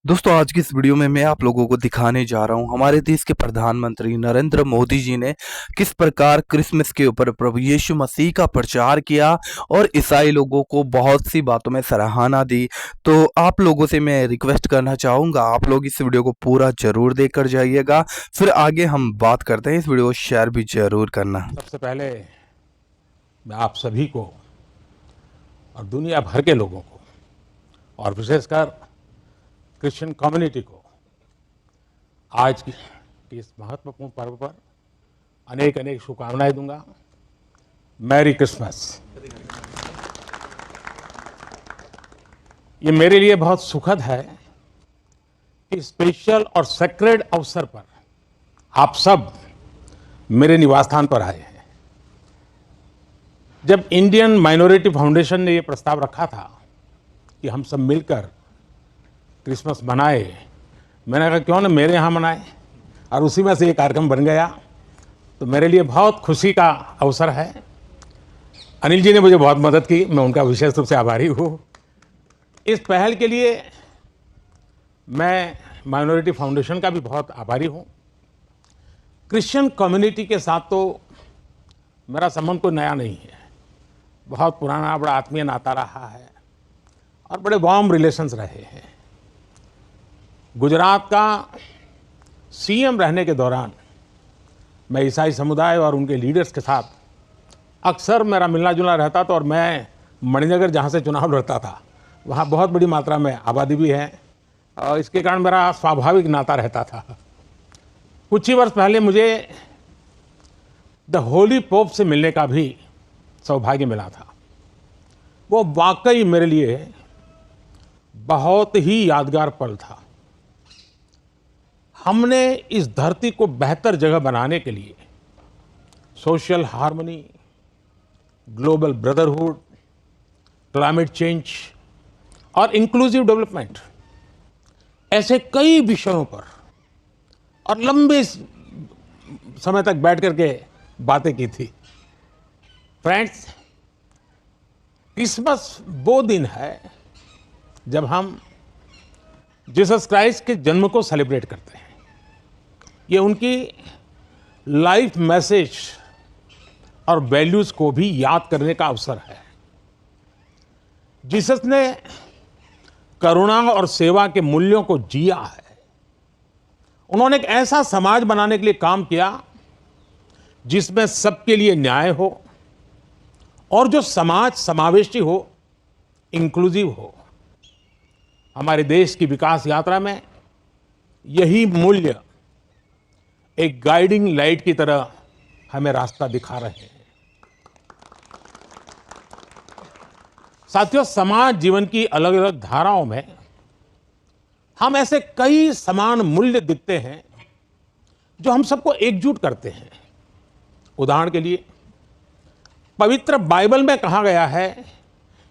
दोस्तों आज की इस वीडियो में मैं आप लोगों को दिखाने जा रहा हूं हमारे देश के प्रधानमंत्री नरेंद्र मोदी जी ने किस प्रकार क्रिसमस के ऊपर प्रभु यीशु मसीह का प्रचार किया और ईसाई लोगों को बहुत सी बातों में सराहना दी। तो आप लोगों से मैं रिक्वेस्ट करना चाहूँगा, आप लोग इस वीडियो को पूरा जरूर देख कर जाइएगा, फिर आगे हम बात करते हैं। इस वीडियो को शेयर भी जरूर करना। सबसे पहले मैं आप सभी को और दुनिया भर के लोगों को और विशेषकर क्रिश्चियन कम्युनिटी को आज की इस महत्वपूर्ण पर्व पर अनेक अनेक शुभकामनाएं दूंगा। Merry Christmas. ये मेरे लिए बहुत सुखद है कि स्पेशल और सेक्रेड अवसर पर आप सब मेरे निवास स्थान पर आए हैं। जब इंडियन माइनॉरिटी फाउंडेशन ने ये प्रस्ताव रखा था कि हम सब मिलकर क्रिसमस मनाए, मैंने कहा क्यों ना मेरे यहाँ मनाए, और उसी में से ये कार्यक्रम बन गया। तो मेरे लिए बहुत खुशी का अवसर है। अनिल जी ने मुझे बहुत मदद की, मैं उनका विशेष रूप से आभारी हूँ। इस पहल के लिए मैं माइनॉरिटी फाउंडेशन का भी बहुत आभारी हूँ। क्रिश्चियन कम्युनिटी के साथ तो मेरा संबंध कोई नया नहीं है, बहुत पुराना बड़ा आत्मीय नाता रहा है और बड़े वार्म रिलेशंस रहे हैं। गुजरात का सीएम रहने के दौरान मैं ईसाई समुदाय और उनके लीडर्स के साथ अक्सर मेरा मिलना जुलना रहता था, और मैं मणिनगर जहाँ से चुनाव लड़ता था वहाँ बहुत बड़ी मात्रा में आबादी भी है और इसके कारण मेरा स्वाभाविक नाता रहता था। कुछ ही वर्ष पहले मुझे द होली पोप से मिलने का भी सौभाग्य मिला था। वो वाकई मेरे लिए बहुत ही यादगार पल था। हमने इस धरती को बेहतर जगह बनाने के लिए social harmony, global brotherhood, climate change और इंक्लूसिव डेवलपमेंट ऐसे कई विषयों पर और लंबे समय तक बैठ करके बातें की थी। फ्रेंड्स, क्रिसमस वो दिन है जब हम जीसस क्राइस्ट के जन्म को सेलिब्रेट करते हैं। ये उनकी लाइफ मैसेज और वैल्यूज को भी याद करने का अवसर है। जीसस ने करुणा और सेवा के मूल्यों को जिया है। उन्होंने एक ऐसा समाज बनाने के लिए काम किया जिसमें सबके लिए न्याय हो और जो समाज समावेशी हो, इंक्लूसिव हो। हमारे देश की विकास यात्रा में यही मूल्य एक गाइडिंग लाइट की तरह हमें रास्ता दिखा रहे हैं। साथियों, समाज जीवन की अलग अलग धाराओं में हम ऐसे कई समान मूल्य दिखते हैं जो हम सबको एकजुट करते हैं। उदाहरण के लिए, पवित्र बाइबल में कहा गया है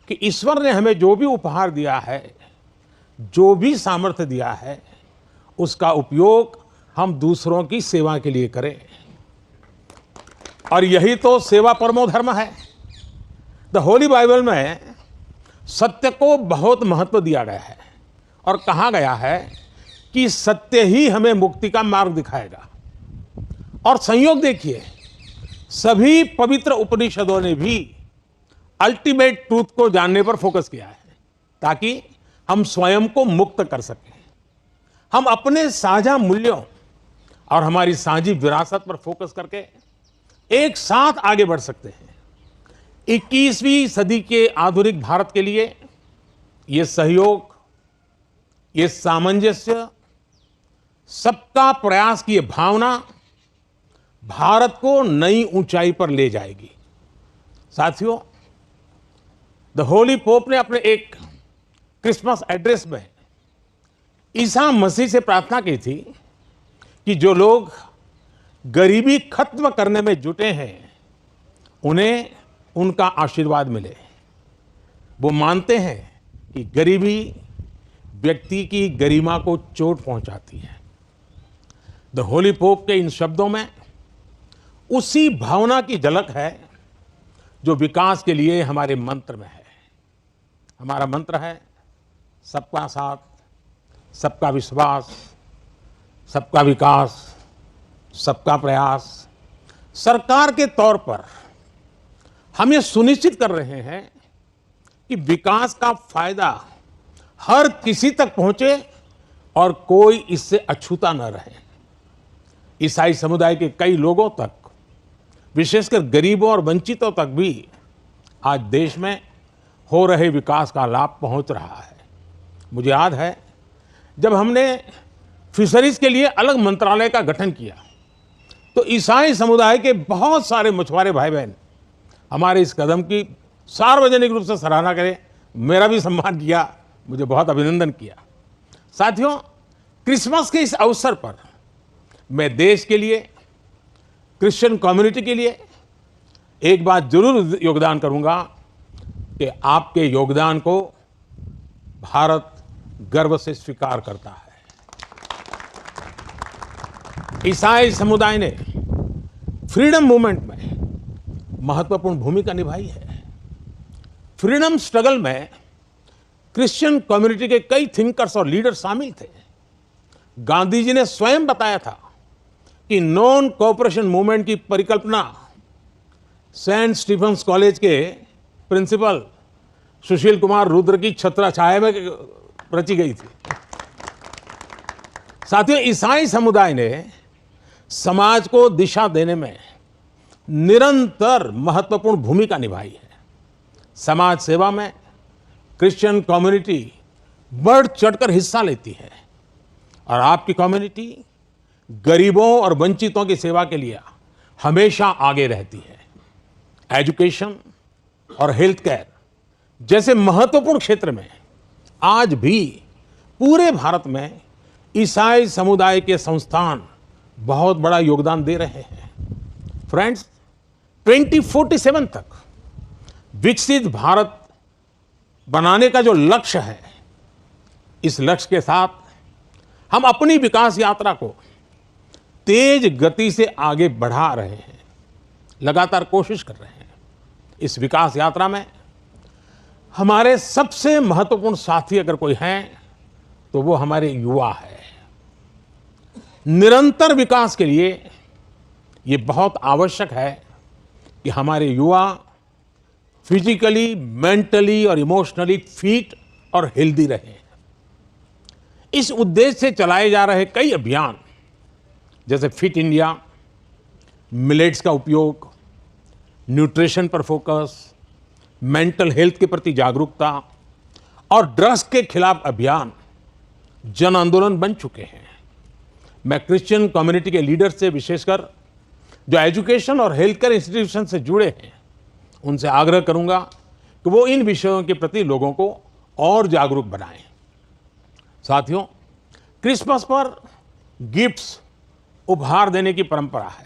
कि ईश्वर ने हमें जो भी उपहार दिया है, जो भी सामर्थ्य दिया है, उसका उपयोग हम दूसरों की सेवा के लिए करें। और यही तो सेवा परमो धर्म है। द होली बाइबल में सत्य को बहुत महत्व दिया गया है और कहा गया है कि सत्य ही हमें मुक्ति का मार्ग दिखाएगा। और संयोग देखिए, सभी पवित्र उपनिषदों ने भी अल्टीमेट ट्रूथ को जानने पर फोकस किया है ताकि हम स्वयं को मुक्त कर सकें। हम अपने साझा मूल्यों और हमारी साझी विरासत पर फोकस करके एक साथ आगे बढ़ सकते हैं। 21वीं सदी के आधुनिक भारत के लिए ये सहयोग, ये सामंजस्य, सबका प्रयास की ये भावना भारत को नई ऊंचाई पर ले जाएगी। साथियों, द होली पोप ने अपने एक क्रिसमस एड्रेस में ईसा मसीह से प्रार्थना की थी कि जो लोग गरीबी खत्म करने में जुटे हैं उन्हें उनका आशीर्वाद मिले। वो मानते हैं कि गरीबी व्यक्ति की गरिमा को चोट पहुंचाती है। द होली पोप के इन शब्दों में उसी भावना की झलक है जो विकास के लिए हमारे मंत्र में है। हमारा मंत्र है सबका साथ, सबका विश्वास, सबका विकास, सबका प्रयास सरकार के तौर पर हम ये सुनिश्चित कर रहे हैं कि विकास का फायदा हर किसी तक पहुंचे और कोई इससे अछूता न रहे। ईसाई समुदाय के कई लोगों तक, विशेषकर गरीबों और वंचितों तक भी आज देश में हो रहे विकास का लाभ पहुंच रहा है। मुझे याद है जब हमने फिशरीज के लिए अलग मंत्रालय का गठन किया तो ईसाई समुदाय के बहुत सारे मछुआरे भाई बहन हमारे इस कदम की सार्वजनिक रूप से सराहना करें, मेरा भी सम्मान किया, मुझे बहुत अभिनंदन किया। साथियों, क्रिसमस के इस अवसर पर मैं देश के लिए, क्रिश्चियन कम्युनिटी के लिए एक बात जरूर योगदान करूंगा कि आपके योगदान को भारत गर्व से स्वीकार करता है। ईसाई समुदाय ने फ्रीडम मूवमेंट में महत्वपूर्ण भूमिका निभाई है। फ्रीडम स्ट्रगल में क्रिश्चियन कम्युनिटी के कई थिंकर्स और लीडर शामिल थे। गांधी जी ने स्वयं बताया था कि नॉन कोऑपरेशन मूवमेंट की परिकल्पना सेंट स्टीफेंस कॉलेज के प्रिंसिपल सुशील कुमार रुद्र की छत्रछाया में रची गई थी। साथियों, ईसाई समुदाय ने समाज को दिशा देने में निरंतर महत्वपूर्ण भूमिका निभाई है। समाज सेवा में क्रिश्चियन कम्युनिटी बढ़ चढ़कर हिस्सा लेती है और आपकी कम्युनिटी गरीबों और वंचितों की सेवा के लिए हमेशा आगे रहती है। एजुकेशन और हेल्थ केयर जैसे महत्वपूर्ण क्षेत्र में आज भी पूरे भारत में ईसाई समुदाय के संस्थान बहुत बड़ा योगदान दे रहे हैं। फ्रेंड्स, 2047 तक विकसित भारत बनाने का जो लक्ष्य है, इस लक्ष्य के साथ हम अपनी विकास यात्रा को तेज गति से आगे बढ़ा रहे हैं, लगातार कोशिश कर रहे हैं। इस विकास यात्रा में हमारे सबसे महत्वपूर्ण साथी अगर कोई हैं तो वो हमारे युवा है। निरंतर विकास के लिए ये बहुत आवश्यक है कि हमारे युवा फिजिकली, मेंटली और इमोशनली फिट और हेल्दी रहें। इस उद्देश्य से चलाए जा रहे कई अभियान जैसे फिट इंडिया, मिलेट्स का उपयोग, न्यूट्रिशन पर फोकस, मेंटल हेल्थ के प्रति जागरूकता और ड्रग्स के खिलाफ अभियान जन आंदोलन बन चुके हैं। मैं क्रिश्चियन कम्युनिटी के लीडर से, विशेषकर जो एजुकेशन और हेल्थ केयर इंस्टीट्यूशन से जुड़े हैं, उनसे आग्रह करूंगा कि वो इन विषयों के प्रति लोगों को और जागरूक बनाएं। साथियों, क्रिसमस पर गिफ्ट्स, उपहार देने की परंपरा है।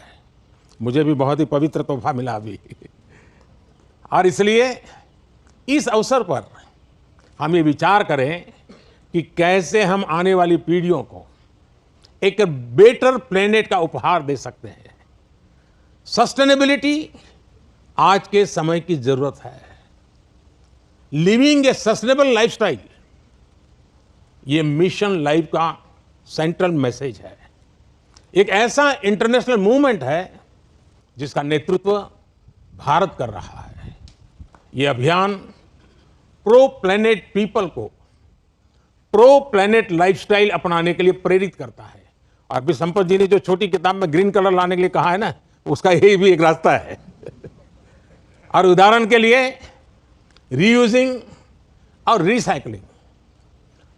मुझे भी बहुत ही पवित्र तोहफा मिला अभी और इसलिए इस अवसर पर हम ये विचार करें कि कैसे हम आने वाली पीढ़ियों को एक बेटर प्लेनेट का उपहार दे सकते हैं। सस्टेनेबिलिटी आज के समय की जरूरत है। लिविंग ए सस्टेनेबल लाइफस्टाइल, ये मिशन लाइफ का सेंट्रल मैसेज है। एक ऐसा इंटरनेशनल मूवमेंट है जिसका नेतृत्व भारत कर रहा है। ये अभियान प्रो प्लेनेट पीपल को प्रो प्लेनेट लाइफस्टाइल अपनाने के लिए प्रेरित करता है। और अभी संपत जी ने जो छोटी किताब में ग्रीन कलर लाने के लिए कहा है ना, उसका यही भी एक रास्ता है। और उदाहरण के लिए रीयूजिंग और रिसाइकलिंग,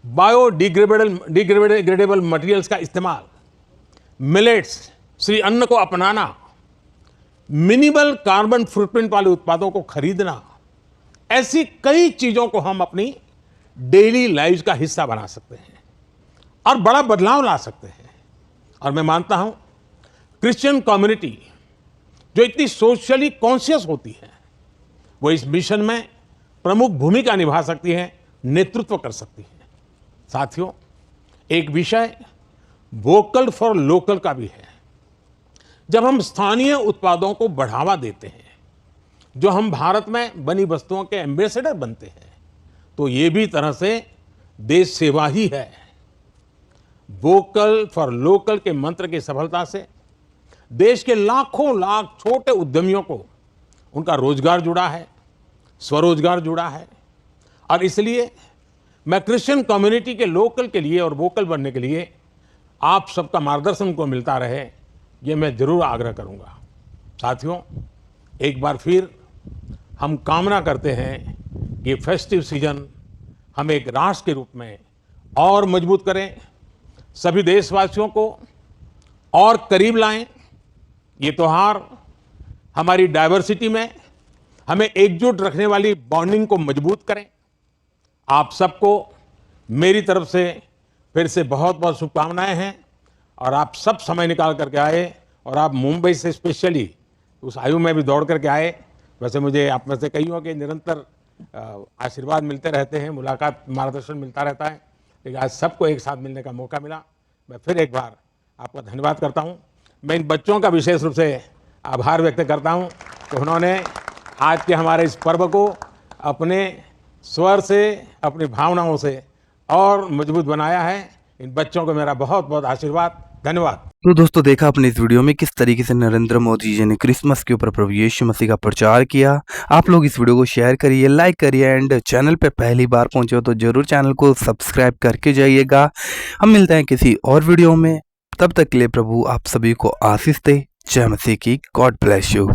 बायोडिग्रेडेबल मटेरियल्स का इस्तेमाल, मिलेट्स, श्री अन्न को अपनाना, मिनिमल कार्बन फुटप्रिंट वाले उत्पादों को खरीदना, ऐसी कई चीजों को हम अपनी डेली लाइफ का हिस्सा बना सकते हैं और बड़ा बदलाव ला सकते हैं। और मैं मानता हूं क्रिश्चियन कम्युनिटी जो इतनी सोशली कॉन्शियस होती है, वो इस मिशन में प्रमुख भूमिका निभा सकती है, नेतृत्व कर सकती है। साथियों, एक विषय वोकल फॉर लोकल का भी है। जब हम स्थानीय उत्पादों को बढ़ावा देते हैं, जो हम भारत में बनी वस्तुओं के एम्बेसडर बनते हैं, तो ये भी तरह से देश सेवा ही है। वोकल फॉर लोकल के मंत्र की सफलता से देश के लाखों लाख छोटे उद्यमियों को उनका रोजगार जुड़ा है, स्वरोजगार जुड़ा है। और इसलिए मैं क्रिश्चियन कम्युनिटी के लोकल के लिए और वोकल बनने के लिए आप सबका मार्गदर्शन उनको मिलता रहे, ये मैं जरूर आग्रह करूंगा। साथियों, एक बार फिर हम कामना करते हैं कि फेस्टिव सीजन हम एक राष्ट्र के रूप में और मजबूत करें, सभी देशवासियों को और करीब लाएं। ये त्योहार हमारी डाइवर्सिटी में हमें एकजुट रखने वाली बॉन्डिंग को मजबूत करें। आप सबको मेरी तरफ से फिर से बहुत बहुत शुभकामनाएं हैं और आप सब समय निकाल करके आए और आप मुंबई से स्पेशली उस आयु में भी दौड़ करके आए। वैसे मुझे आप में से कईयों के निरंतर आशीर्वाद मिलते रहते हैं, मुलाकात, मार्गदर्शन मिलता रहता है, लेकिन आज सबको एक साथ मिलने का मौका मिला। मैं फिर एक बार आपका धन्यवाद करता हूं। मैं इन बच्चों का विशेष रूप से आभार व्यक्त करता हूं कि उन्होंने आज के हमारे इस पर्व को अपने स्वर से, अपनी भावनाओं से और मजबूत बनाया है। इन बच्चों को मेरा बहुत बहुत आशीर्वाद, धन्यवाद। तो दोस्तों, देखा अपने इस वीडियो में किस तरीके से नरेंद्र मोदी जी ने क्रिसमस के ऊपर प्रभु यीशु मसीह का प्रचार किया। आप लोग इस वीडियो को शेयर करिए, लाइक करिए एंड चैनल पे पहली बार पहुंचे हो तो जरूर चैनल को सब्सक्राइब करके जाइएगा। हम मिलते हैं किसी और वीडियो में, तब तक के लिए प्रभु आप सभी को आशीष दे। जय मसीह की। God bless you.